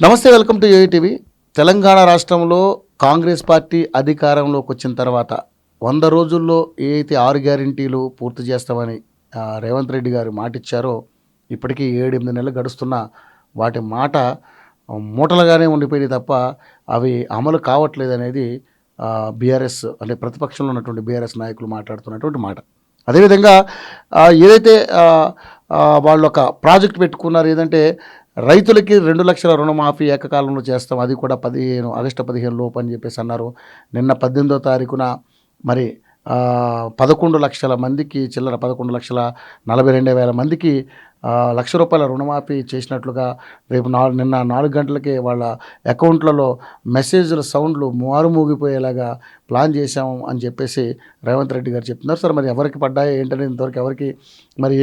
నమస్తే, welcome to ఏఐటీవీ. Telangana రాష్ట్రంలో Congress party అధికారంలోకి వచ్చిన తర్వాత 100 రోజుల్లో ఏ అయితే 6 గ్యారెంటీలు పూర్తి చేస్తామని రేవంత్ రెడ్డి గారు మాట ఇచ్చారో ఇప్పటికీ 7-8 నెలలు గడుస్తున్నా వాటి మాట మూటలుగానే ఉండిపోయింది తప్ప అవి అమలు కావట్లేదు అనేది బీఆర్ఎస్ అంటే ప్రతిపక్షంలో ఉన్నటువంటి బీఆర్ఎస్ నాయకులు మాట్లాడుతున్నటువంటి మాట. అదేవిధంగా ఏదైతే వాళ్ళు ఒక ప్రాజెక్ట్ పెట్టుకున్నారు, ఏదంటే రైతులకి 2 లక్షల రుణమాఫీ ఏకకాలంలో చేస్తాం, అది కూడా ఆగస్టు 15 లోపు అని చెప్పేసి అన్నారు. నిన్న 18వ తారీఖున మరి 11 లక్షల మందికి చిల్లర 11,42,000 మందికి ₹1,00,000 రుణమాఫీ చేసినట్లుగా రేపు నిన్న 4 గంటలకే వాళ్ళ అకౌంట్లలో మెసేజ్ల సౌండ్లు మారుమోగిపోయేలాగా ప్లాన్ చేశాము అని చెప్పేసి రేవంత్ రెడ్డి గారు చెప్తున్నారు. సార్, మరి ఎవరికి పడ్డాయో ఏంటనేది ఇంతవరకు ఎవరికి మరి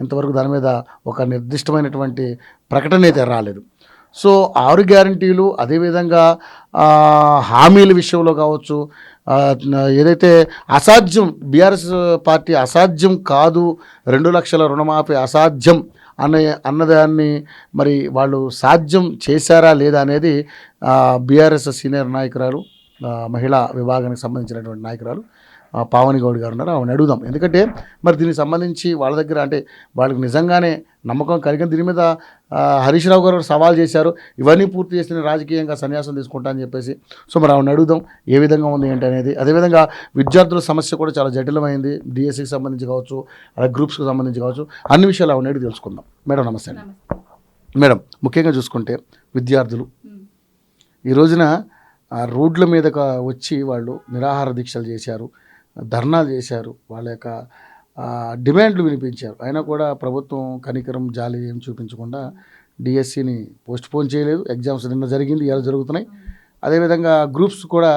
ఇంతవరకు దాని మీద ఒక నిర్దిష్టమైనటువంటి ప్రకటన అయితే రాలేదు. సో 6 గ్యారంటీలు, అదేవిధంగా హామీల విషయంలో కావచ్చు, ఏదైతే అసాధ్యం, బీఆర్ఎస్ పార్టీ అసాధ్యం కాదు, 2 లక్షల రుణమాఫీ అసాధ్యం అన్నదాన్ని మరి వాళ్ళు సాధ్యం చేశారా లేదా అనేది బీఆర్ఎస్ సీనియర్ నాయకురాలు, మహిళా విభాగానికి సంబంధించినటువంటి నాయకురాలు పావని గౌడ్ గారు ఉన్నారు. ఆమెను అడుగుదాం. ఎందుకంటే మరి దీనికి సంబంధించి వాళ్ళ దగ్గర అంటే వాళ్ళకి నిజంగానే నమ్మకం కలిగిన దీని మీద హరీష్ రావు గారు సవాల్ చేశారు, ఇవన్నీ పూర్తి చేసిన రాజకీయంగా సన్యాసం తీసుకుంటా అని చెప్పేసి. సో మరి ఆమెను అడుగుదాం ఏ విధంగా ఉంది ఏంటి అనేది. అదేవిధంగా విద్యార్థుల సమస్య కూడా చాలా జటిలమైంది, డిఎస్సికి సంబంధించి కావచ్చు, అలాగే గ్రూప్స్కి సంబంధించి కావచ్చు, అన్ని విషయాలు ఆమెను అడిగి తెలుసుకుందాం. మేడం నమస్తే అండి. మేడం, ముఖ్యంగా చూసుకుంటే విద్యార్థులు ఈ రోజున రోడ్ల మీద వచ్చి వాళ్ళు నిరాహార దీక్షలు చేశారు, ధర్నాలు చేశారు, వాళ్ళ యొక్క డిమాండ్లు వినిపించారు. అయినా కూడా ప్రభుత్వం కనికరం జాలి ఏం చూపించకుండా డిఎస్సిని పోస్ట్పోన్ చేయలేదు. ఎగ్జామ్స్ నిన్న జరిగింది, ఇవాళ జరుగుతున్నాయి. అదేవిధంగా గ్రూప్స్ కూడా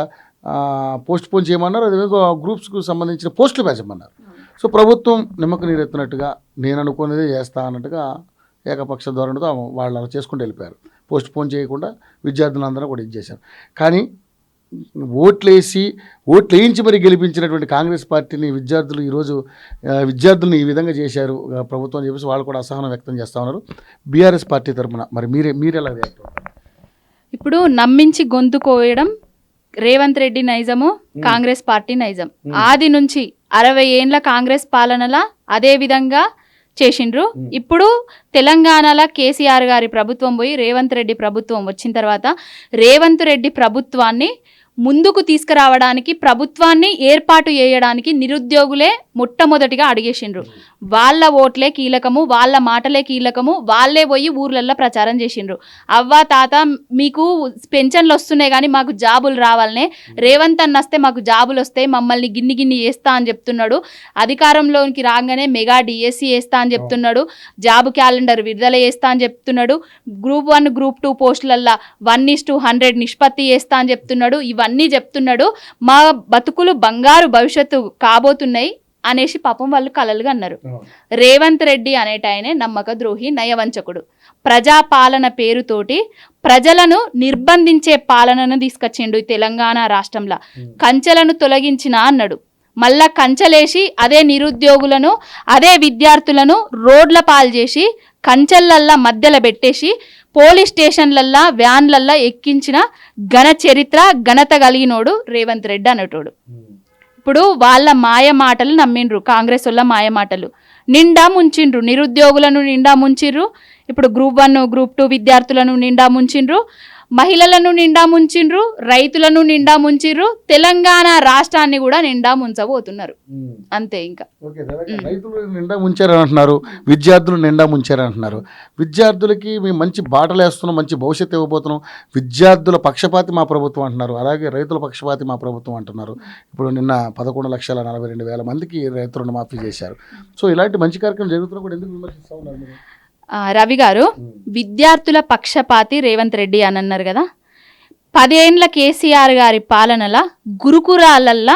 పోస్ట్పోన్ చేయమన్నారు. అదేవిధంగా గ్రూప్స్కు సంబంధించిన పోస్టులు పెంచమన్నారు. సో ప్రభుత్వం నిమ్మకు నీరెత్తినట్టుగా నేను అనుకునేది చేస్తా అన్నట్టుగా ఏకపక్ష ధోరణితో వాళ్ళు అలా చేసుకుంటూ వెళ్ళిపోయారు. పోస్ట్పోన్ చేయకుండా విద్యార్థులందరూ కూడా ఇచ్చేశారు. కానీ ఓట్లు వేయించి మరి గెలిపించినటువంటి కాంగ్రెస్ పార్టీని విద్యార్థులు ఈరోజు విద్యార్థులను ఈ విధంగా చేశారు ప్రభుత్వం అని చెప్పేసి వాళ్ళు కూడా అసహనం వ్యక్తం చేస్తూ ఉన్నారు. బీఆర్ఎస్ పార్టీ తరఫున మరి మీరు ఎలా రియాక్ట్ అవుతారు? ఇప్పుడు నమ్మించి గొంతు కోయడం రేవంత్ రెడ్డి నైజము, కాంగ్రెస్ పార్టీ నైజం. ఆది నుంచి 60 ఏండ్ల కాంగ్రెస్ పాలనలా అదే విధంగా చేసిండ్రు. ఇప్పుడు తెలంగాణలో కేసీఆర్ గారి ప్రభుత్వం పోయి రేవంత్ రెడ్డి ప్రభుత్వం వచ్చిన తర్వాత రేవంత్ రెడ్డి ప్రభుత్వాన్ని ముందుకు తీసుకురావడానికి, ప్రభుత్వాన్ని ఏర్పాటు చేయడానికి నిరుద్యోగులే మొట్టమొదటిగా అడిగేసిండ్రు. వాళ్ళ ఓట్లే కీలకము, వాళ్ళ మాటలే కీలకము, వాళ్ళే పోయి ఊర్లల్లో ప్రచారం చేసిండ్రు. అవ్వ తాత మీకు పెన్షన్లు వస్తున్నాయి కానీ మాకు జాబులు రావాలనే, రేవంత్ అన్న వస్తే మాకు జాబులు వస్తాయి, మమ్మల్ని గిన్ని చేస్తా అని చెప్తున్నాడు. అధికారంలోకి రాగానే మెగా డిఎస్సి వేస్తా అని చెప్తున్నాడు, జాబు క్యాలెండర్ విడుదల చేస్తా అని చెప్తున్నాడు, గ్రూప్ 1 గ్రూప్ 2 పోస్టులల్లో 1:100 నిష్పత్తి చేస్తా అని చెప్తున్నాడు. ఇవన్నీ చెప్తున్నాడు. మా బతుకులు బంగారు భవిష్యత్తు కాబోతున్నాయి అనేసి పాపం వాళ్ళు కలలుగా అన్నారు. రేవంత్ రెడ్డి అనేటాయనే నమ్మక ద్రోహి, నయవంచకుడు. ప్రజాపాలన పేరుతోటి ప్రజలను నిర్బంధించే పాలనను తీసుకొచ్చిండు ఈ తెలంగాణ రాష్ట్రంలో. కంచెలను తొలగించిన అన్నాడు, మళ్ళా కంచెలేసి అదే నిరుద్యోగులను, అదే విద్యార్థులను రోడ్ల పాలు చేసి కంచెలల్లా మధ్యలో పెట్టేసి పోలీస్ స్టేషన్లల్లా వ్యాన్లల్లా ఎక్కించిన ఘనత కలిగినోడు రేవంత్ రెడ్డి అనేటోడు. ఇప్పుడు వాళ్ళ మాయ మాటలు నమ్మిండ్రు, కాంగ్రెస్ వాళ్ళ మాయ మాటలు నిండా ముంచిండ్రు. నిరుద్యోగులను నిండా ముంచిండ్రు, ఇప్పుడు గ్రూప్ 1 గ్రూప్ 2 విద్యార్థులను నిండా ముంచిండ్రు, మహిళలను నిండా ముంచిండ్రు, రైతులను నిండా ముంచిండ్రు, తెలంగాణ రాష్ట్రాన్ని కూడా నిండా ముంచబోతున్నారు. అంతే. ఇంకా రైతులు నిండా ముంచారని అంటున్నారు, విద్యార్థులు నిండా ముంచారని అంటున్నారు. విద్యార్థులకి మేము మంచి బాటలు వేస్తున్నాం, మంచి భవిష్యత్తు ఇవ్వబోతున్నాం, విద్యార్థుల పక్షపాతి మా ప్రభుత్వం అంటున్నారు, అలాగే రైతుల పక్షపాతి మా ప్రభుత్వం అంటున్నారు. ఇప్పుడు నిన్న 11,42,000 మందికి రైతు రుణమాఫీ చేశారు. సో ఇలాంటి మంచి కార్యక్రమం జరుగుతున్నా కూడా ఎందుకు విమర్శిస్తూ ఉన్నారు మీరు? రవి గారు, విద్యార్థుల పక్షపాతి రేవంత్ రెడ్డి అని అన్నారు కదా. 10 ఏండ్ల కేసీఆర్ గారి పాలనల గురుకులాలల్లా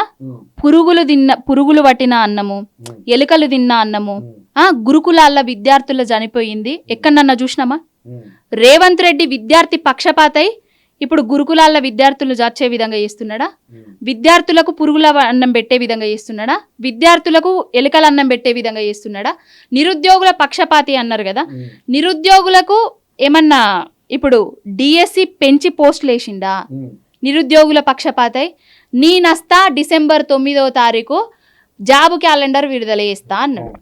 పురుగులు పట్టిన అన్నము, ఎలుకలు తిన్న అన్నము, గురుకులాల్ల విద్యార్థుల చనిపోయింది ఎక్కడన్నా చూసినామా? రేవంత్ రెడ్డి విద్యార్థి పక్షపాతై ఇప్పుడు గురుకులాల విద్యార్థులు జార్చే విధంగా చేస్తున్నాడా? విద్యార్థులకు పురుగుల అన్నం పెట్టే విధంగా చేస్తున్నాడా? విద్యార్థులకు ఎలుకల అన్నం పెట్టే విధంగా చేస్తున్నాడా? నిరుద్యోగుల పక్షపాతి అన్నారు కదా, నిరుద్యోగులకు ఏమన్నా ఇప్పుడు డిఎస్సి పెంచి పోస్టులు వేసిండా, నిరుద్యోగుల పక్షపాతై నీ నస్తా డిసెంబర్ 9వ తారీఖు జాబ్ క్యాలెండర్ విడుదల చేస్తా అన్నాడు.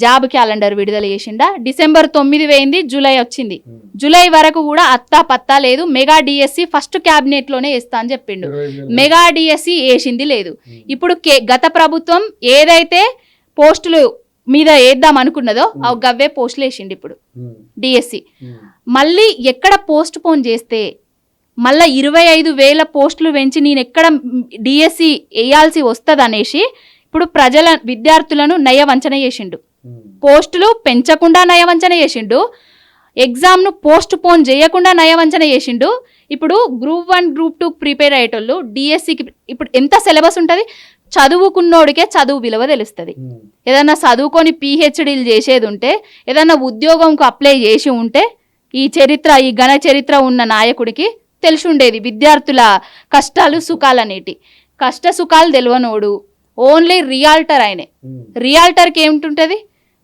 జాబ్ క్యాలెండర్ విడుదల చేసిండా, డిసెంబర్ 9 వేయింది, జూలై వచ్చింది. జూలై వరకు కూడా అత్తా పత్తా లేదు. మెగా డిఎస్సి ఫస్ట్ క్యాబినెట్ లోనే వేస్తా అని చెప్పిండు. మెగా డిఎస్సి వేసింది లేదు. ఇప్పుడు గత ప్రభుత్వం ఏదైతే పోస్టులు మీద వేద్దాం అనుకున్నదో అవి గవ్వే పోస్టులు వేసిండు. ఇప్పుడు డిఎస్సి మళ్ళీ ఎక్కడ పోస్ట్ పోన్ చేస్తే మళ్ళీ 25,000 పోస్టులు పెంచి నేను ఎక్కడ డిఎస్సి వేయాల్సి వస్తుంది అనేసి ఇప్పుడు విద్యార్థులను నయవంచన చేసిండు. పోస్టులు పెంచకుండా నయవంచన చేసిండు, ఎగ్జామ్ను పోస్ట్ పోన్ చేయకుండా నయవంచన చేసిండు. ఇప్పుడు గ్రూప్ 1 గ్రూప్ 2 ప్రిపేర్ అయ్యేటోళ్ళు డిఎస్సికి ఇప్పుడు ఎంత సిలబస్ ఉంటుంది, చదువుకున్నోడికే చదువు విలువ తెలుస్తుంది. ఏదన్నా చదువుకొని పిహెచ్డీలు చేసేది ఉంటే, ఏదన్నా ఉద్యోగంకు అప్లై చేసి ఉంటే ఈ ఘన చరిత్ర ఉన్న నాయకుడికి తెలిసి ఉండేది విద్యార్థుల కష్టాలు సుఖాలు అనేటి. కష్ట సుఖాలు తెలియనోడు ఓన్లీ రియాల్టర్ ఆయనే. రియాల్టర్కి ఏమిటి,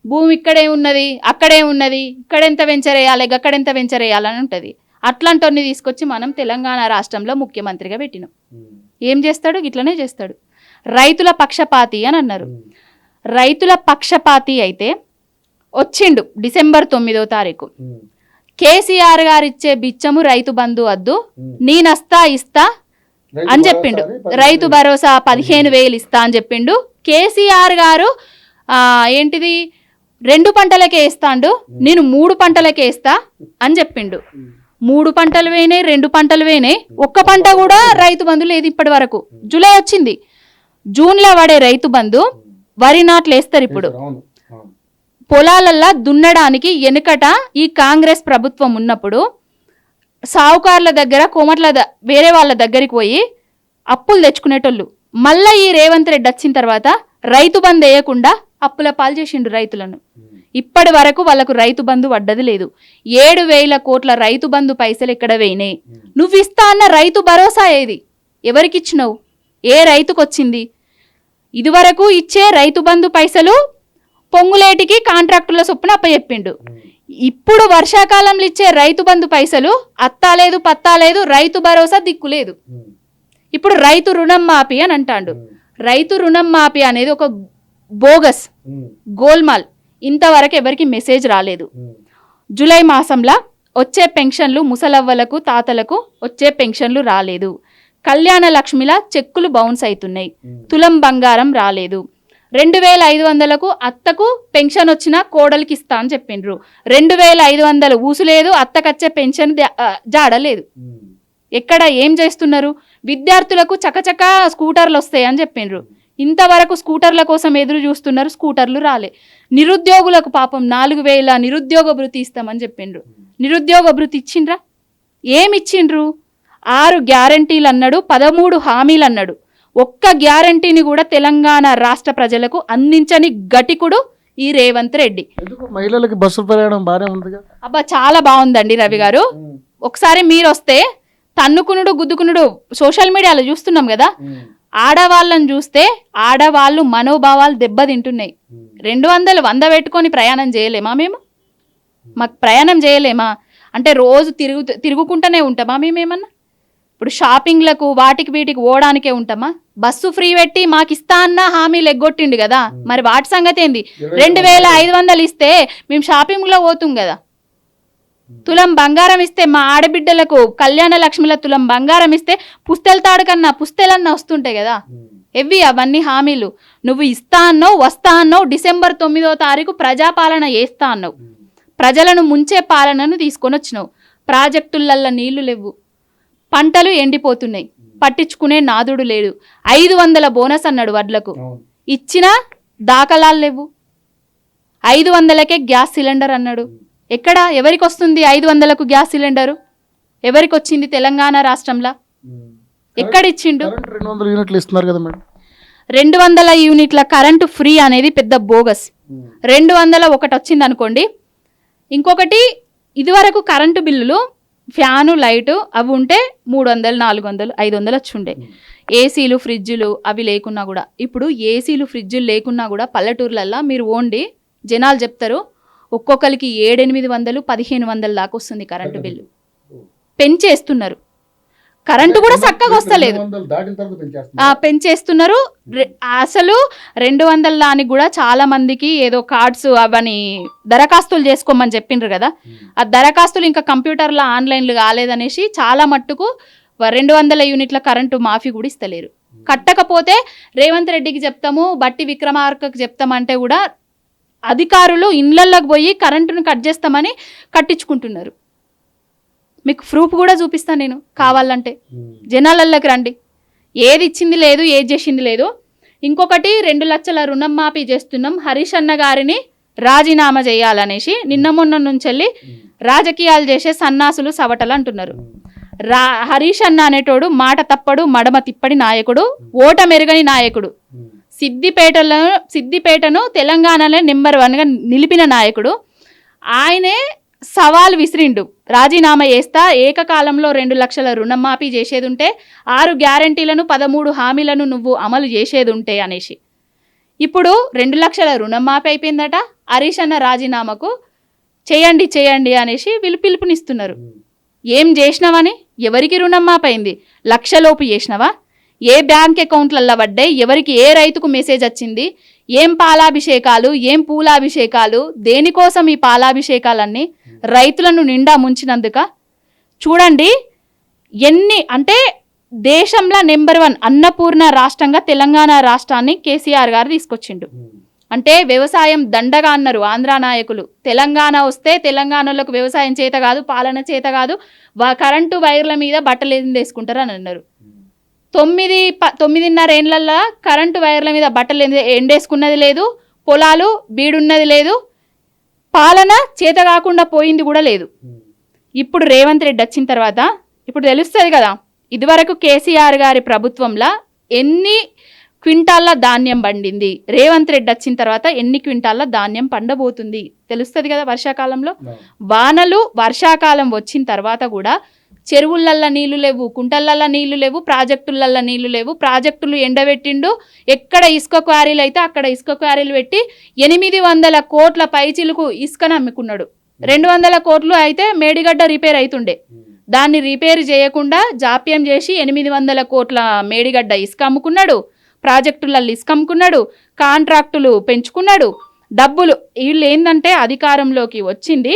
భూమి ఇక్కడే ఉన్నది, అక్కడే ఉన్నది, ఇక్కడెంత వెంచర్ వేయాలి, అక్కడెంత వెంచర్ వేయాలని ఉంటుంది. అట్లాంటివన్నీ తీసుకొచ్చి మనం తెలంగాణ రాష్ట్రంలో ముఖ్యమంత్రిగా పెట్టినాం. ఏం చేస్తాడు, ఇట్లనే చేస్తాడు. రైతుల పక్షపాతి అని అన్నారు. రైతుల పక్షపాతి అయితే వచ్చిండు డిసెంబర్ 9వ తారీఖు. కేసీఆర్ గారు ఇచ్చే బిచ్చము రైతు బంధు వద్దు, నేనస్తా ఇస్తా అని చెప్పిండు. రైతు భరోసా 15,000 ఇస్తా అని చెప్పిండు. కేసీఆర్ గారు ఏంటిది 2 పంటలకే ఇస్తాండు, నేను 3 పంటలకే ఇస్తా అని చెప్పిండు. 3 పంటలు వేయినాయి, 2 పంటలు వేయినాయి, ఒక్క పంట కూడా రైతు బంధు లేదు ఇప్పటి వరకు. జూలై వచ్చింది, జూన్లో పడే రైతు బంధు వరి నాట్లు వేస్తారు. ఇప్పుడు పొలాలల్లా దున్నడానికి వెనుకట ఈ కాంగ్రెస్ ప్రభుత్వం ఉన్నప్పుడు సావుకారుల దగ్గర వేరే వాళ్ళ దగ్గరికి పోయి అప్పులు తెచ్చుకునేటోళ్ళు. మళ్ళీ ఈ రేవంత్ రెడ్డి వచ్చిన తర్వాత రైతు బంధు వేయకుండా అప్పుల పాలు చేసిండు రైతులను. ఇప్పటి వరకు వాళ్ళకు రైతు బంధు పడ్డది లేదు. 7,000 కోట్ల రైతు బంధు పైసలు ఎక్కడ వేయినాయి? నువ్వు ఇస్తా అన్న రైతు భరోసా ఏది, ఎవరికి ఇచ్చినావు, ఏ రైతుకు వచ్చింది? ఇదివరకు ఇచ్చే రైతు బంధు పైసలు పొంగులేటికి కాంట్రాక్టుల చొప్పున అప్పచెప్పిండు. ఇప్పుడు వర్షాకాలంలో ఇచ్చే రైతు బంధు పైసలు అత్తా లేదు, పత్తా లేదు, రైతు భరోసా దిక్కు లేదు. ఇప్పుడు రైతు రుణం మాఫీ అని అంటాడు. రైతు రుణం మాఫీ అనేది ఒక బోగస్, గోల్మాల్. ఇంతవరకు ఎవరికి మెసేజ్ రాలేదు. జూలై మాసంలో వచ్చే పెన్షన్లు ముసలవ్వలకు తాతలకు వచ్చే పెన్షన్లు రాలేదు. కళ్యాణ లక్ష్మిలా చెక్కులు బౌన్స్ అవుతున్నాయి. తులం బంగారం రాలేదు. 2,500కు అత్తకు పెన్షన్ వచ్చినా కోడలికి ఇస్తా అని చెప్పిండ్రు. 2,500 ఊసులేదు, అత్తకచ్చే పెన్షన్ జాడలేదు. ఎక్కడ ఏం చేస్తున్నారు? విద్యార్థులకు చకచక స్కూటర్లు వస్తాయని చెప్పిండ్రు. ఇంతవరకు స్కూటర్ల కోసం ఎదురు చూస్తున్నారు, స్కూటర్లు రాలే. నిరుద్యోగులకు పాపం 4,000 నిరుద్యోగ భృతి ఇస్తామని చెప్పిండ్రు. నిరుద్యోగ భృతి ఇచ్చిండ్రా? ఏమిచ్చిండ్రు? 6 గ్యారంటీలు అన్నాడు, 13 హామీలు అన్నాడు. ఒక్క గ్యారంటీని కూడా తెలంగాణ రాష్ట్ర ప్రజలకు అందించని గటికుడు ఈ రేవంత్ రెడ్డి. మహిళలకు బస్సు ప్రయాణం బాగానే ఉంది. అబ్బా చాలా బాగుందండి రవి గారు. ఒకసారి మీరు వస్తే తన్నుకునుడు గుద్దుకునుడు సోషల్ మీడియాలో చూస్తున్నాం కదా. ఆడవాళ్ళని చూస్తే ఆడవాళ్ళు మనోభావాలు దెబ్బతింటున్నాయి. 200 100 పెట్టుకొని ప్రయాణం చేయలేమా మేము? మాకు ప్రయాణం చేయలేమా అంటే రోజు తిరుగుకుంటూనే ఉంటామా మేమేమన్నా? ఇప్పుడు షాపింగ్లకు వాటికి వీటికి ఓడానికే ఉంటామా? బస్సు ఫ్రీ పెట్టి మాకు ఇస్తా అన్న హామీలు ఎగ్గొట్టిండు కదా, మరి వాటి సంగతి ఏంది? 2,500 ఇస్తే మేము షాపింగ్లో పోతాం కదా. తులం బంగారం ఇస్తే మా ఆడబిడ్డలకు కళ్యాణ లక్ష్మిల తులం బంగారం ఇస్తే పుస్తెల తాడు కన్నా పుస్తెలన్నా వస్తుంటాయి కదా. అవన్నీ హామీలు. నువ్వు ఇస్తా అన్నావు, వస్తా అన్నావు, డిసెంబర్ 9వ తారీఖు ప్రజాపాలన చేస్తా అన్నావు. ప్రజలను ముంచే పాలనను తీసుకొని వచ్చినావు. ప్రాజెక్టులల్లో నీళ్లు లేవు, పంటలు ఎండిపోతున్నాయి, పట్టించుకునే నాదుడు లేడు. 500 బోనస్ అన్నాడు వడ్లకు, ఇచ్చిన దాఖలాలు లేవు. 500కే గ్యాస్ సిలిండర్ అన్నాడు. ఎక్కడ ఎవరికి వస్తుంది 500కు గ్యాస్ సిలిండరు? ఎవరికి వచ్చింది తెలంగాణ రాష్ట్రంలో? ఎక్కడ ఇచ్చిండు? 200 యూనిట్లు ఇస్తున్నారు కదా మేడం. 200 యూనిట్ల కరెంటు ఫ్రీ అనేది పెద్ద బోగస్. 200 ఒకటి వచ్చింది అనుకోండి. ఇంకొకటి ఇదివరకు కరెంటు బిల్లులు ఫ్యాను లైటు అవి ఉంటే 300 400 500 వచ్చి ఉండే. ఏసీలు ఫ్రిడ్జులు అవి లేకున్నా కూడా, ఇప్పుడు ఏసీలు ఫ్రిడ్జులు లేకున్నా కూడా పల్లెటూర్లల్లో మీరు ఓండి జనాలు చెప్తారు ఒక్కొక్కరికి 700-800 1,500 దాకా వస్తుంది కరెంటు బిల్లు. పెంచేస్తున్నారు. కరెంటు కూడా చక్కగా వస్తలేదు, పెంచేస్తున్నారు. అసలు 200 దానికి కూడా చాలా మందికి ఏదో కార్డ్స్ అవని దరఖాస్తులు చేసుకోమని చెప్పిండ్రు కదా, ఆ దరఖాస్తులు ఇంకా కంప్యూటర్లో ఆన్లైన్లు కాలేదనేసి చాలా మట్టుకు 200 యూనిట్ల కరెంటు మాఫీ కూడా ఇస్తలేరు. కట్టకపోతే రేవంత్ రెడ్డికి చెప్తాము, బట్టి విక్రమార్కకు చెప్తామంటే కూడా అధికారులు ఇళ్లలోకి పోయి కరెంటును కట్ చేస్తామని కట్టించుకుంటున్నారు. మీకు ప్రూఫ్ కూడా చూపిస్తాను నేను కావాలంటే, జనాలలోకి రండి. ఏది ఇచ్చింది లేదు, ఏది చేసింది లేదు. ఇంకొకటి 2 లక్షల రుణం మాఫీ చేస్తున్నాం, హరీష్ అన్న గారిని రాజీనామా చేయాలనేసి నిన్న మొన్న నుంచి వెళ్ళి రాజకీయాలు చేసే సన్నాసులు సవటలు అంటున్నారు. హరీష్ అన్న అనేటోడు మాట తప్పడు, మడమ తిప్పడి నాయకుడు, ఓట మెరుగని నాయకుడు, సిద్దిపేటను తెలంగాణలో నెంబర్ 1గా నిలిపిన నాయకుడు. ఆయనే సవాల్ విసిరిండు, రాజీనామా చేస్తా, ఏకకాలంలో 2 లక్షల రుణమాఫీ చేసేది ఉంటే 6 గ్యారంటీలను 13 హామీలను నువ్వు అమలు చేసేది ఉంటే అనేసి. ఇప్పుడు 2 లక్షల రుణమాఫీ అయిపోయిందట, హరీష్ అన్న రాజీనామాకు చేయండి అనేసి వీళ్ళు పిలుపునిస్తున్నారు. ఏం చేసినావని, ఎవరికి రుణం మాపైంది, లక్షలోపు చేసినావా, ఏ బ్యాంక్ అకౌంట్లల్లో పడ్డాయి, ఎవరికి ఏ రైతుకు మెసేజ్ వచ్చింది, ఏం పాలాభిషేకాలు, ఏం పూలాభిషేకాలు, దేనికోసం ఈ పాలాభిషేకాలన్నీ, రైతులను నిండా ముంచినందుక. చూడండి ఎన్ని అంటే దేశంలో నెంబర్ 1 అన్నపూర్ణ రాష్ట్రంగా తెలంగాణ రాష్ట్రాన్ని కేసీఆర్ గారు తీసుకొచ్చిండు. అంటే వ్యవసాయం దండగా అన్నారు ఆంధ్ర నాయకులు. తెలంగాణ వస్తే తెలంగాణలోకి వ్యవసాయం చేత కాదు, పాలన చేత కాదు, కరెంటు వైర్ల మీద బట్టలు ఎండేసుకుంటారు అని అన్నారు. 9.5 ఏళ్లలో కరెంటు వైర్ల మీద బట్టలు ఎండేసుకున్నది లేదు, పొలాలు బీడున్నది లేదు, పాలన చేత కాకుండా పోయింది కూడా లేదు. ఇప్పుడు రేవంత్ రెడ్డి వచ్చిన తర్వాత ఇప్పుడు తెలుస్తుంది కదా, ఇదివరకు కేసీఆర్ గారి ప్రభుత్వంలో ఎన్ని క్వింటాల్ల ధాన్యం పండింది, రేవంత్ రెడ్డి వచ్చిన తర్వాత ఎన్ని క్వింటాల్ల ధాన్యం పండబోతుంది తెలుస్తుంది కదా. వర్షాకాలంలో వానలు, వర్షాకాలం వచ్చిన తర్వాత కూడా చెరువులల్లో నీళ్లు లేవు, కుంటలల్లో నీళ్లు లేవు, ప్రాజెక్టులల్లో నీళ్లు లేవు. ప్రాజెక్టులు ఎండబెట్టిండు, ఎక్కడ ఇసుక క్వారీలు అయితే అక్కడ ఇసుక క్వారీలు పెట్టి 800 కోట్ల పైచిలకు ఇసుకను అమ్ముకున్నాడు. 200 కోట్లు అయితే మేడిగడ్డ రిపేర్ అవుతుండే, దాన్ని రిపేర్ చేయకుండా జాప్యం చేసి 800 కోట్ల మేడిగడ్డ ఇసుక అమ్ముకున్నాడు, ప్రాజెక్టులలో ఇసుక అమ్ముకున్నాడు, కాంట్రాక్టులు పెంచుకున్నాడు. డబ్బులు వీళ్ళు ఏంటంటే అధికారంలోకి వచ్చింది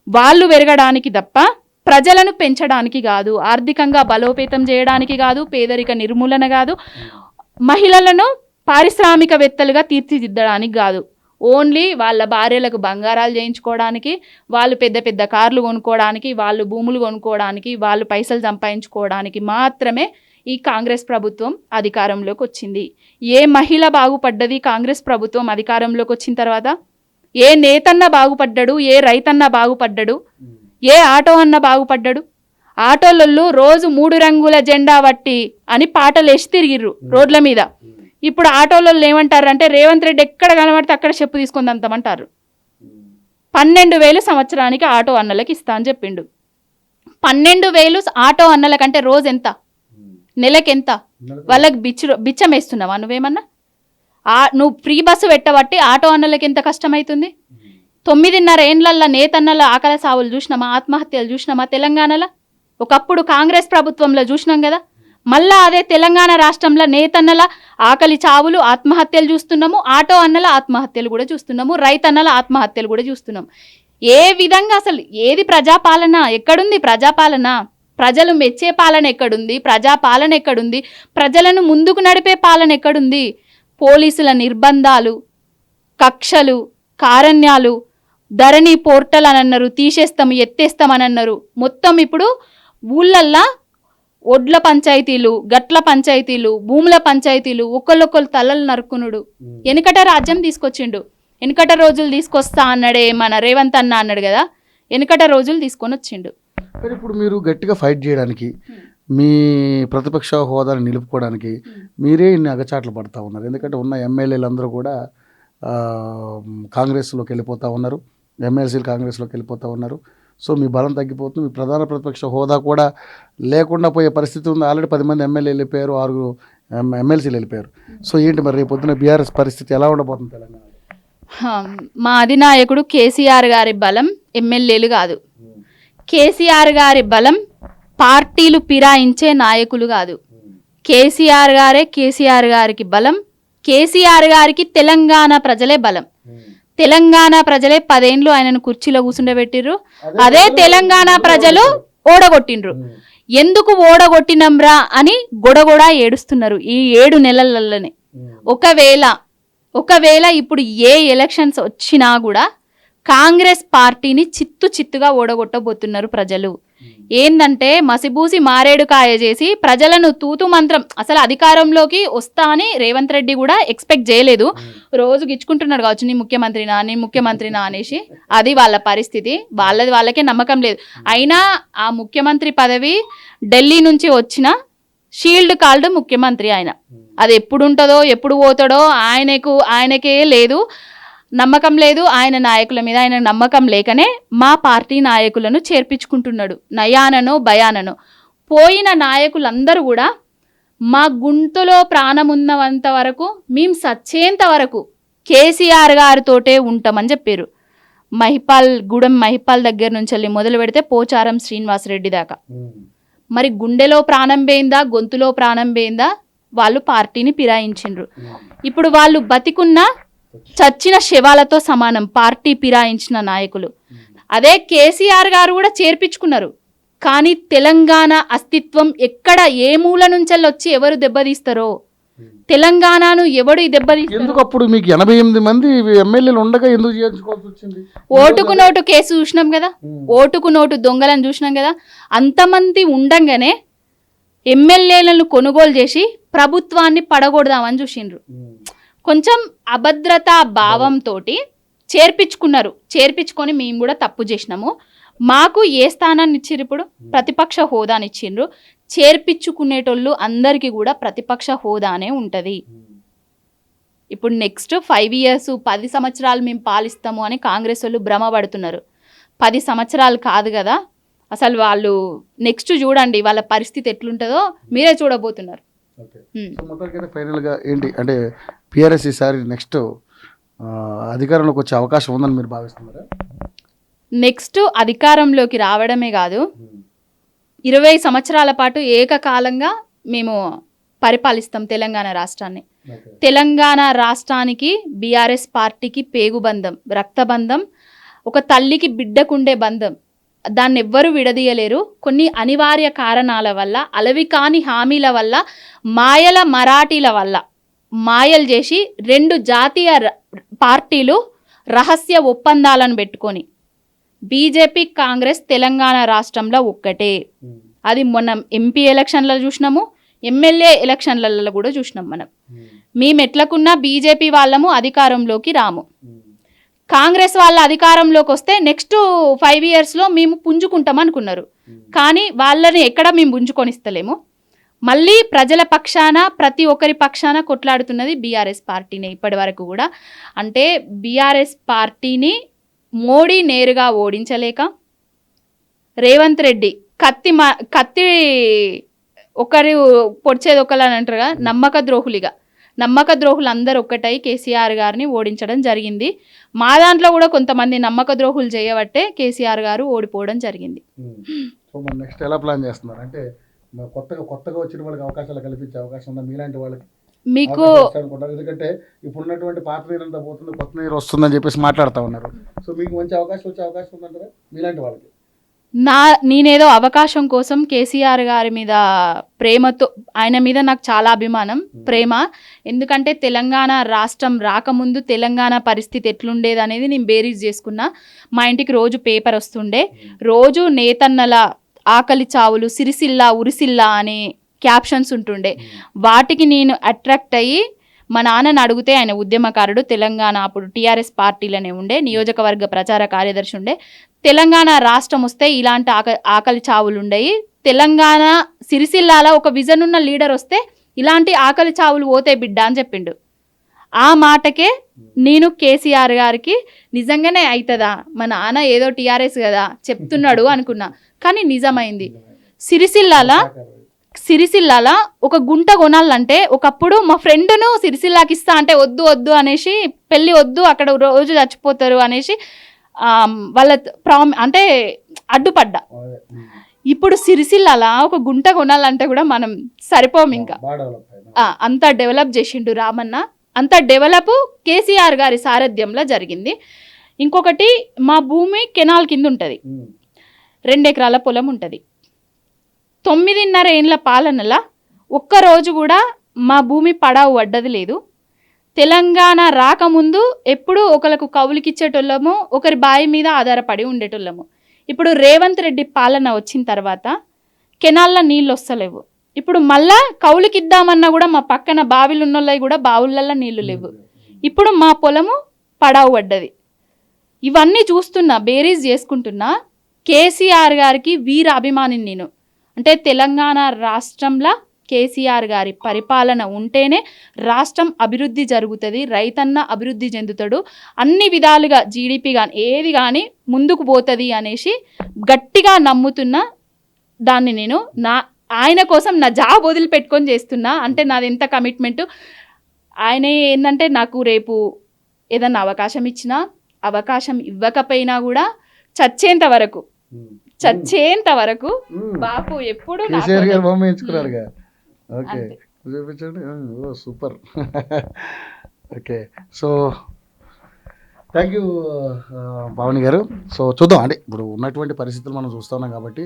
వాళ్ళు పెరగడానికి తప్ప ప్రజలను పెంచడానికి కాదు, ఆర్థికంగా బలోపేతం చేయడానికి కాదు, పేదరిక నిర్మూలన కాదు, మహిళలను పారిశ్రామికవేత్తలుగా తీర్చిదిద్దడానికి కాదు. ఓన్లీ వాళ్ళ భార్యలకు బంగారాలు చేయించుకోవడానికి, వాళ్ళు పెద్ద పెద్ద కార్లు కొనుక్కోవడానికి, వాళ్ళు భూములు కొనుక్కోవడానికి, వాళ్ళు పైసలు సంపాదించుకోవడానికి మాత్రమే ఈ కాంగ్రెస్ ప్రభుత్వం అధికారంలోకి వచ్చింది. ఏ మహిళ బాగుపడ్డది కాంగ్రెస్ ప్రభుత్వం అధికారంలోకి వచ్చిన తర్వాత? ఏ నేతన్న బాగుపడ్డాడు, ఏ రైతన్న బాగుపడ్డాడు, ఏ ఆటో అన్న బాగుపడ్డాడు? ఆటోలలో రోజు 3 రంగుల జెండా వట్టి అని పాటలు వేసి తిరిగిర్రు రోడ్ల మీద. ఇప్పుడు ఆటోలలో ఏమంటారంటే రేవంత్ రెడ్డి ఎక్కడ కనబడితే అక్కడ చెప్పు తీసుకొని అంతమంటారు. 12,000 సంవత్సరానికి ఆటో అన్నలకి ఇస్తా అని చెప్పిండు. 12,000 ఆటో అన్నలకంటే రోజు ఎంత, నెలకెంత? వాళ్ళకి బిచ్చం వేస్తున్నావా నువ్వేమన్నా? నువ్వు ఫ్రీ బస్సు పెట్టబట్టి ఆటో అన్నలకి ఎంత కష్టమవుతుంది? 9.5 ఏళ్లలో నేతన్నల ఆకలి సావులు చూసినామా, ఆత్మహత్యలు చూసినామా తెలంగాణలో? ఒకప్పుడు కాంగ్రెస్ ప్రభుత్వంలో చూసినాం కదా. మళ్ళా అదే తెలంగాణ రాష్ట్రంలో నేతన్నల ఆకలి చావులు, ఆత్మహత్యలు చూస్తున్నాము, ఆటో అన్నల ఆత్మహత్యలు కూడా చూస్తున్నాము, రైతన్నల ఆత్మహత్యలు కూడా చూస్తున్నాం. ఏ విధంగా అసలు ఏది ప్రజాపాలన? ఎక్కడుంది ప్రజాపాలన? ప్రజలు మెచ్చే పాలన ఎక్కడుంది? ప్రజాపాలన ఎక్కడుంది? ప్రజలను ముందుకు నడిపే పాలన ఎక్కడుంది? పోలీసుల నిర్బంధాలు, కక్షలు, కారణ్యాలు, ధరణి పోర్టల్ అని అన్నారు, తీసేస్తాము ఎత్తేస్తామని అన్నారు. మొత్తం ఇప్పుడు ఊళ్ళల్లా ఒడ్ల పంచాయతీలు, గట్ల పంచాయతీలు, భూముల పంచాయతీలు, ఒకళ్ళొకళ్ళు తలలు నరుకునుడు. వెనుకట రాజ్యం తీసుకొచ్చిండు, వెనుకట రోజులు తీసుకొస్తా అన్నాడే మన రేవంత్ అన్న అన్నాడు కదా, వెనుకట రోజులు తీసుకొని వచ్చిండు. కానీ ఇప్పుడు మీరు గట్టిగా ఫైట్ చేయడానికి, మీ ప్రతిపక్ష హోదాను నిలుపుకోవడానికి మీరే ఇన్ని అగచాట్లు పడతా ఉన్నారు. ఎందుకంటే ఉన్న ఎమ్మెల్యేలు అందరూ కూడా కాంగ్రెస్లోకి వెళ్ళిపోతూ ఉన్నారు, ఎమ్మెల్సీలు కాంగ్రెస్లోకి వెళ్ళిపోతూ ఉన్నారు. సో మీ బలం తగ్గిపోతుంది, మీ ప్రధాన ప్రతిపక్ష హోదా కూడా లేకుండా పోయే పరిస్థితి ఉంది. ఆల్రెడీ 10 మంది ఎమ్మెల్యేలు వెళ్ళిపోయారు, 6 ఎమ్మెల్సీలు వెళ్ళిపోయారు. సో ఏంటి మరి రేపు పొద్దున బీఆర్ఎస్ పరిస్థితి ఎలా ఉండబోతుంది తెలంగాణ? మా అధినాయకుడు కేసీఆర్ గారి బలం ఎమ్మెల్యేలు కాదు, కేసీఆర్ గారి బలం పార్టీలు ఫిరాయించే నాయకులు కాదు. కేసీఆర్ గారే, కేసీఆర్ గారికి బలం, కేసీఆర్ గారికి తెలంగాణ ప్రజలే బలం. తెలంగాణ ప్రజలే 10 ఏళ్ళు ఆయనను కుర్చీలో కూర్చుండబెట్టిర్రు. అదే తెలంగాణ ప్రజలు ఓడగొట్టిండ్రు. ఎందుకు ఓడగొట్టినంరా అని గొడగొడ ఏడుస్తున్నారు ఈ 7 నెలలలోనే. ఒకవేళ ఇప్పుడు ఏ ఎలక్షన్స్ వచ్చినా కూడా కాంగ్రెస్ పార్టీని చిత్తుగా ఓడగొట్టబోతున్నారు ప్రజలు. ఏందంటే మసిబూసి మారేడుకాయ చేసి ప్రజలను తూతు మంత్రం, అసలు అధికారంలోకి వస్తా అని రేవంత్ రెడ్డి కూడా ఎక్స్పెక్ట్ చేయలేదు. రోజు గిచ్చుకుంటున్నాడు కావచ్చు నీ ముఖ్యమంత్రినా అనేసి. అది వాళ్ళ పరిస్థితి, వాళ్ళకే నమ్మకం లేదు. అయినా ఆ ముఖ్యమంత్రి పదవి ఢిల్లీ నుంచి వచ్చిన షీల్డ్ కాల్డ్ ముఖ్యమంత్రి ఆయన. అది ఎప్పుడు ఉంటుందో ఎప్పుడు పోతాడో ఆయనకే లేదు, నమ్మకం లేదు. ఆయన నాయకుల మీద ఆయన నమ్మకం లేకనే మా పార్టీ నాయకులను చేర్పించుకుంటున్నాడు నయాననో భయాననో. పోయిన నాయకులందరూ కూడా మా గుంతులో ప్రాణం ఉన్నంత వరకు, మేము సచ్చేంత వరకు కేసీఆర్ గారితోటే ఉంటామని చెప్పారు. గూడెం మహిపాల్ దగ్గర నుంచి వెళ్ళి మొదలు పెడితే పోచారం శ్రీనివాసరెడ్డి దాకా. మరి గుండెలో ప్రాణం పోయిందా, గొంతులో ప్రాణం పోయిందా, వాళ్ళు పార్టీని ఫిరాయించిండ్రు. ఇప్పుడు వాళ్ళు బతికున్న చచ్చిన శవాలతో సమానం పార్టీ ఫిరాయించిన నాయకులు. అదే కేసీఆర్ గారు కూడా చేర్పించుకున్నారు. కానీ తెలంగాణ అస్తిత్వం ఎక్కడ ఏ మూల నుంచి వచ్చి ఎవరు దెబ్బతీస్తారో, తెలంగాణను ఎవడు దెబ్బతీస్తారో. ఎందుకు అప్పుడు మీకు 88 మంది ఎమ్మెల్యేలు ఉండగా ఎందుకు చేర్చుకోవాల్సి వచ్చింది? ఓటుకు నోటు కేసు చూసినాం కదా, ఓటుకు నోటు దొంగలను చూసినాం కదా. అంతమంది ఉండంగానే ఎమ్మెల్యేలను కొనుగోలు చేసి ప్రభుత్వాన్ని పడగొడదామని చూసిండ్రు. కొంచెం అభద్రతా భావంతో చేర్పించుకొని మేము కూడా తప్పు చేసినాము. మాకు ఏ స్థానాన్ని ఇచ్చిర్రు? ఇప్పుడు ప్రతిపక్ష హోదాని ఇచ్చిండ్రు. చేర్పించుకునేటోళ్ళు అందరికీ కూడా ప్రతిపక్ష హోదానే ఉంటుంది. ఇప్పుడు నెక్స్ట్ 5 years 10 సంవత్సరాలు మేము పాలిస్తాము అని కాంగ్రెస్ వాళ్ళు భ్రమపడుతున్నారు. 10 సంవత్సరాలు కాదు కదా, అసలు వాళ్ళు నెక్స్ట్ చూడండి వాళ్ళ పరిస్థితి ఎట్లుంటుందో మీరే చూడబోతున్నారు. ఫైనల్గా ఏంటి అంటే పిఆర్ఎస్ ఈసారి నెక్స్ట్ అధికారంలోకి వచ్చే అవకాశం ఉందని మీరు భావిస్తున్నారా? నెక్స్ట్ అధికారంలోకి రావడమే కాదు, 20 సంవత్సరాల పాటు ఏకకాలంగా మేము పరిపాలిస్తాం తెలంగాణ రాష్ట్రాన్ని. తెలంగాణ రాష్ట్రానికి బీఆర్ఎస్ పార్టీకి పేగుబంధం, రక్తబంధం, ఒక తల్లికి బిడ్డకుండే బంధం. దాన్ని ఎవ్వరూ విడదీయలేరు. కొన్ని అనివార్య కారణాల వల్ల, అలవి కాని హామీల వల్ల, మరాఠీల వల్ల మాయలు చేసి 2 జాతీయ పార్టీలు రహస్య ఒప్పందాలను పెట్టుకొని బీజేపీ కాంగ్రెస్ తెలంగాణ రాష్ట్రంలో ఒక్కటే. అది మొన్న ఎంపీ ఎలక్షన్లలో చూసినాము, ఎమ్మెల్యే ఎలక్షన్లలో కూడా చూసినాం. మేము ఎట్లకున్నా బీజేపీ వాళ్ళము అధికారంలోకి రాము. కాంగ్రెస్ వాళ్ళ అధికారంలోకి వస్తే నెక్స్ట్ 5 yearsలో మేము పుంజుకుంటాం అనుకున్నారు. కానీ వాళ్ళని ఎక్కడ మేము పుంజుకొనిస్తలేము. మళ్ళీ ప్రజల పక్షాన, ప్రతి ఒక్కరి పక్షాన కొట్లాడుతున్నది బీఆర్ఎస్ పార్టీనే ఇప్పటి వరకు కూడా. అంటే బీఆర్ఎస్ పార్టీని మోడీ నేరుగా ఓడించలేక, రేవంత్ రెడ్డి కత్తి ఒకరు పొడిచేది ఒకళ్ళని అంటారుగా, నమ్మక ద్రోహులు అందరూ ఒక్కటై కేసీఆర్ గారిని ఓడించడం జరిగింది. మా దాంట్లో కూడా కొంతమంది నమ్మక ద్రోహులు చేయబట్టే కేసీఆర్ గారు ఓడిపోవడం జరిగింది. నెక్స్ట్ ఎలా ప్లాన్ చేస్తున్నారు? అంటే కొత్తగా వచ్చిన వాళ్ళకి అవకాశాలు కల్పించే అవకాశం ఉందా మీలాంటి వాళ్ళకి? మీకు ఎందుకంటే ఇప్పుడు ఉన్నటువంటి పాత నీరు అంతా పోతుంది, కొత్త నీరు వస్తుందని చెప్పేసి మాట్లాడుతూ ఉన్నారు. సో మీకు మంచి అవకాశం వచ్చే అవకాశం ఉందంటారా మీలాంటి వాళ్ళకి? నేనేదో అవకాశం కోసం కేసీఆర్ గారి మీద ప్రేమతో, ఆయన మీద నాకు చాలా అభిమానం, ప్రేమ. ఎందుకంటే తెలంగాణ రాష్ట్రం రాకముందు తెలంగాణ పరిస్థితి ఎట్లుండేది అనేది నేను బేరీజ్ చేసుకున్నా. మా ఇంటికి రోజు పేపర్ వస్తుండే, రోజు నేతన్నల ఆకలి చావులు, సిరిసిల్ల ఉరిసిల్ల అనే క్యాప్షన్స్ ఉంటుండే. వాటికి నేను అట్రాక్ట్ అయ్యి మా నాన్నని అడిగితే, ఆయన ఉద్యమకారుడు, తెలంగాణ అప్పుడు టీఆర్ఎస్ పార్టీలోనే ఉండే, నియోజకవర్గ ప్రచార కార్యదర్శి ఉండే, తెలంగాణ రాష్ట్రం వస్తే ఇలాంటి ఆకలి చావులు ఉండయి, తెలంగాణ సిరిసిల్లాల ఒక విజన్ ఉన్న లీడర్ వస్తే ఇలాంటి ఆకలి చావులు పోతాయి బిడ్డ అని చెప్పిండు. ఆ మాటకే నేను కేసీఆర్ గారికి నిజంగానే అవుతుందా, మా నాన్న ఏదో టీఆర్ఎస్ కదా చెప్తున్నాడు అనుకున్నా. కానీ నిజమైంది. సిరిసిల్లాల ఒక గుంట కొనాలంటే, ఒకప్పుడు మా ఫ్రెండ్ను సిరిసిల్లాకి ఇస్తా అంటే వద్దు అనేసి, పెళ్ళి వద్దు అక్కడ రోజు చచ్చిపోతారు అనేసి వాళ్ళ అంటే అడ్డుపడ్డా. ఇప్పుడు సిరిసిల్ల అలా ఒక గుంట కొనాలంటే కూడా మనం సరిపోము ఇంకా. అంత డెవలప్ చేసిండు రామన్న. అంత డెవలప్ కేసీఆర్ గారి సారథ్యంలో జరిగింది. ఇంకొకటి, మా భూమి కెనాల్ కింద ఉంటుంది, 2 ఎకరాల పొలం ఉంటుంది. 9.5 ఏండ్ల పాలనలా ఒక్కరోజు కూడా మా భూమి పడావు పడ్డది లేదు. తెలంగాణ రాకముందు ఎప్పుడు ఒకరికి కౌలుకిచ్చేటోళ్ళము, ఒకరి బావి మీద ఆధారపడి ఉండేటోళ్ళము. ఇప్పుడు రేవంత్ రెడ్డి పాలన వచ్చిన తర్వాత కెనాల్లో నీళ్ళు వస్తలేవు. ఇప్పుడు మళ్ళా కౌలుకిద్దామన్నా కూడా మా పక్కన బావిలు ఉన్నోళ్ళవి కూడా బావులల్లో నీళ్లు లేవు. ఇప్పుడు మా పొలము పడావు పడ్డది. ఇవన్నీ చూస్తున్నా, బేరీజ్ చేసుకుంటున్నా. కేసీఆర్ గారికి వీర అభిమానిని నేను. అంటే తెలంగాణ రాష్ట్రంలో కేసీఆర్ గారి పరిపాలన ఉంటేనే రాష్ట్రం అభివృద్ధి జరుగుతుంది, రైతన్న అభివృద్ధి చెందుతాడు, అన్ని విధాలుగా జీడిపి కానీ ఏది కానీ ముందుకు పోతుంది అనేసి గట్టిగా నమ్ముతున్న దాన్ని నేను. ఆయన కోసం నా జాబ్ వదిలిపెట్టుకొని చేస్తున్నా. అంటే నాది ఎంత కమిట్మెంటు. ఆయన ఏంటంటే నాకు రేపు ఏదన్నా అవకాశం ఇచ్చినా, అవకాశం ఇవ్వకపోయినా కూడా చచ్చేంత వరకు బాపు ఎప్పుడు ఓకే, చూపించండి. Super. Okay, so thank you Pavani గారు. సో చూద్దాం, అంటే ఇప్పుడు ఉన్నటువంటి పరిస్థితులు మనం చూస్తున్నాం కాబట్టి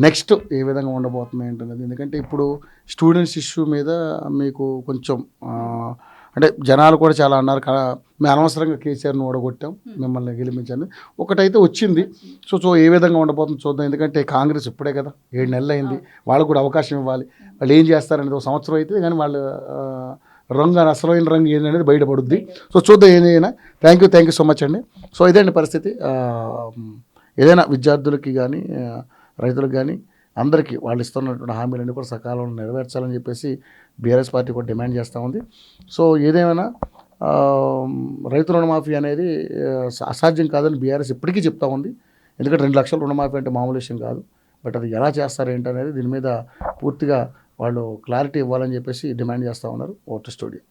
నెక్స్ట్ ఏ విధంగా ఉండబోతుంది ఏంటనేది. ఎందుకంటే ఇప్పుడు స్టూడెంట్స్ ఇష్యూ మీద మీకు కొంచెం అంటే జనాలు కూడా చాలా అన్నారు, మేము అనవసరంగా కేసీఆర్ని ఓడగొట్టాం, మిమ్మల్ని గెలిపించాను. ఒకటైతే వచ్చింది. సో ఏ విధంగా ఉండబోతుంది చూద్దాం. ఎందుకంటే కాంగ్రెస్ ఇప్పుడే కదా 7 నెలలు అయింది, వాళ్ళకు కూడా అవకాశం ఇవ్వాలి. వాళ్ళు ఏం చేస్తారనేది ఒక సంవత్సరం అయితే కానీ వాళ్ళు రంగు అసలైన రంగు ఏంటనేది బయటపడుద్ది. సో చూద్దాం ఏదైనా. థ్యాంక్ యూ సో మచ్ అండి. సో ఇదేంటి పరిస్థితి. ఏదైనా విద్యార్థులకి కానీ రైతులకు కానీ అందరికీ వాళ్ళు ఇస్తున్నటువంటి హామీలన్నీ కూడా సకాలంలో నెరవేర్చాలని చెప్పేసి బీఆర్ఎస్ పార్టీ కూడా డిమాండ్ చేస్తూ ఉంది. సో ఏదేమైనా రైతు రుణమాఫీ అనేది అసాధ్యం కాదని బీఆర్ఎస్ ఇప్పటికీ చెప్తా ఉంది. ఎందుకంటే 2 లక్షల రుణమాఫీ అంటే మామూలు విషయం కాదు. బట్ అది ఎలా చేస్తారు ఏంటనేది దీని మీద పూర్తిగా వాళ్ళు క్లారిటీ ఇవ్వాలని చెప్పేసి డిమాండ్ చేస్తూ ఉన్నారు. Vote studio.